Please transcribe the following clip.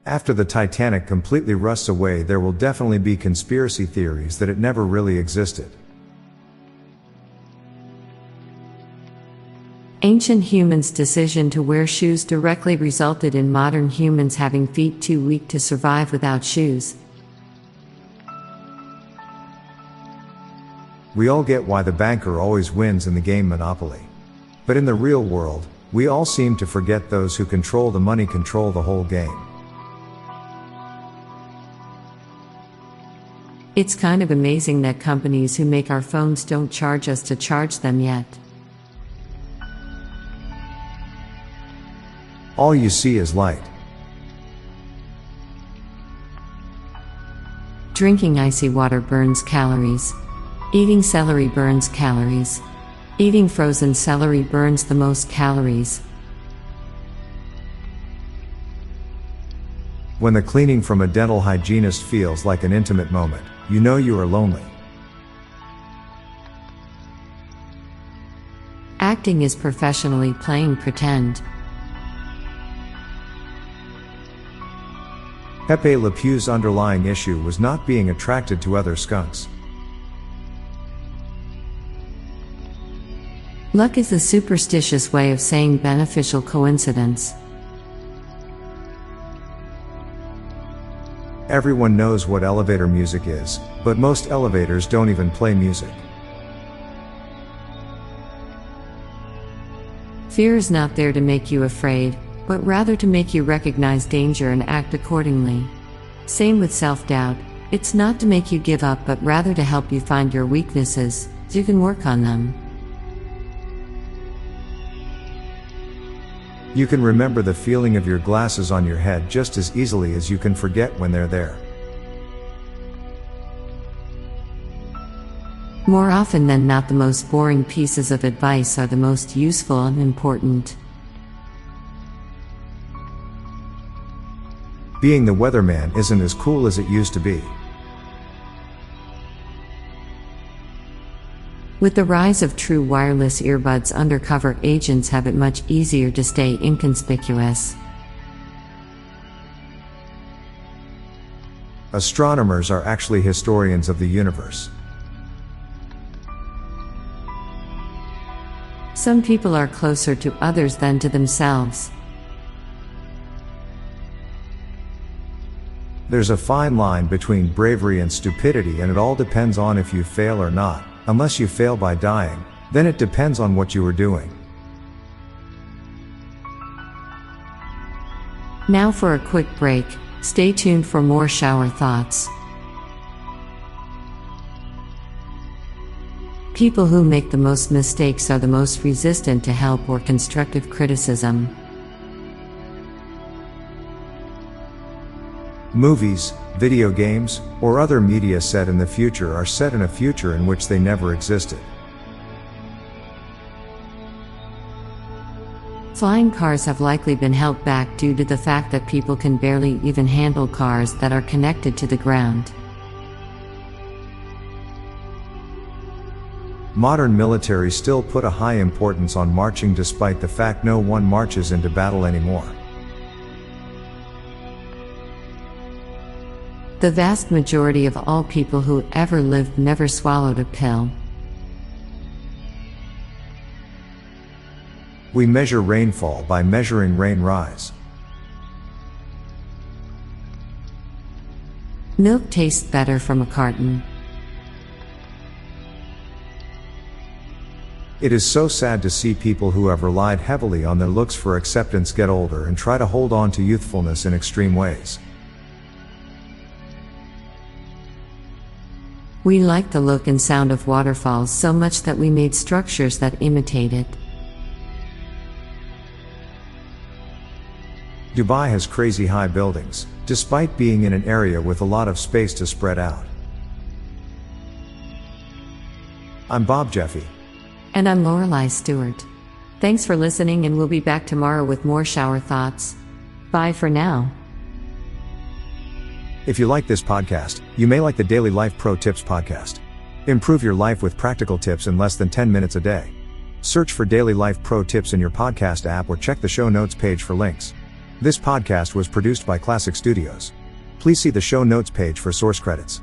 After the Titanic completely rusts away, there will definitely be conspiracy theories that it never really existed. Ancient humans' decision to wear shoes directly resulted in modern humans having feet too weak to survive without shoes. We all get why the banker always wins in the game Monopoly. But in the real world, we all seem to forget those who control the money control the whole game. It's kind of amazing that companies who make our phones don't charge us to charge them yet. All you see is light. Drinking icy water burns calories. Eating celery burns calories. Eating frozen celery burns the most calories. When the cleaning from a dental hygienist feels like an intimate moment, you know you are lonely. Acting is professionally playing pretend. Pepe Le Pew's underlying issue was not being attracted to other skunks. Luck is a superstitious way of saying beneficial coincidence. Everyone knows what elevator music is, but most elevators don't even play music. Fear is not there to make you afraid, but rather to make you recognize danger and act accordingly. Same with self-doubt, it's not to make you give up but rather to help you find your weaknesses, so you can work on them. You can remember the feeling of your glasses on your head just as easily as you can forget when they're there. More often than not, the most boring pieces of advice are the most useful and important. Being the weatherman isn't as cool as it used to be. With the rise of true wireless earbuds, undercover agents have it much easier to stay inconspicuous. Astronomers are actually historians of the universe. Some people are closer to others than to themselves. There's a fine line between bravery and stupidity, and it all depends on if you fail or not. Unless you fail by dying, then it depends on what you were doing. Now for a quick break, stay tuned for more shower thoughts. People who make the most mistakes are the most resistant to help or constructive criticism. Movies, video games, or other media set in the future are set in a future in which they never existed. Flying cars have likely been held back due to the fact that people can barely even handle cars that are connected to the ground. Modern militaries still put a high importance on marching despite the fact no one marches into battle anymore. The vast majority of all people who ever lived never swallowed a pill. We measure rainfall by measuring rain rise. Milk tastes better from a carton. It is so sad to see people who have relied heavily on their looks for acceptance get older and try to hold on to youthfulness in extreme ways. We like the look and sound of waterfalls so much that we made structures that imitate it. Dubai has crazy high buildings, despite being in an area with a lot of space to spread out. I'm Bob Jeffy. And I'm Lorelei Stewart. Thanks for listening, and we'll be back tomorrow with more shower thoughts. Bye for now. If you like this podcast, you may like the Daily Life Pro Tips podcast. Improve your life with practical tips in less than 10 minutes a day. Search for Daily Life Pro Tips in your podcast app or check the show notes page for links. This podcast was produced by Klassic Studios. Please see the show notes page for source credits.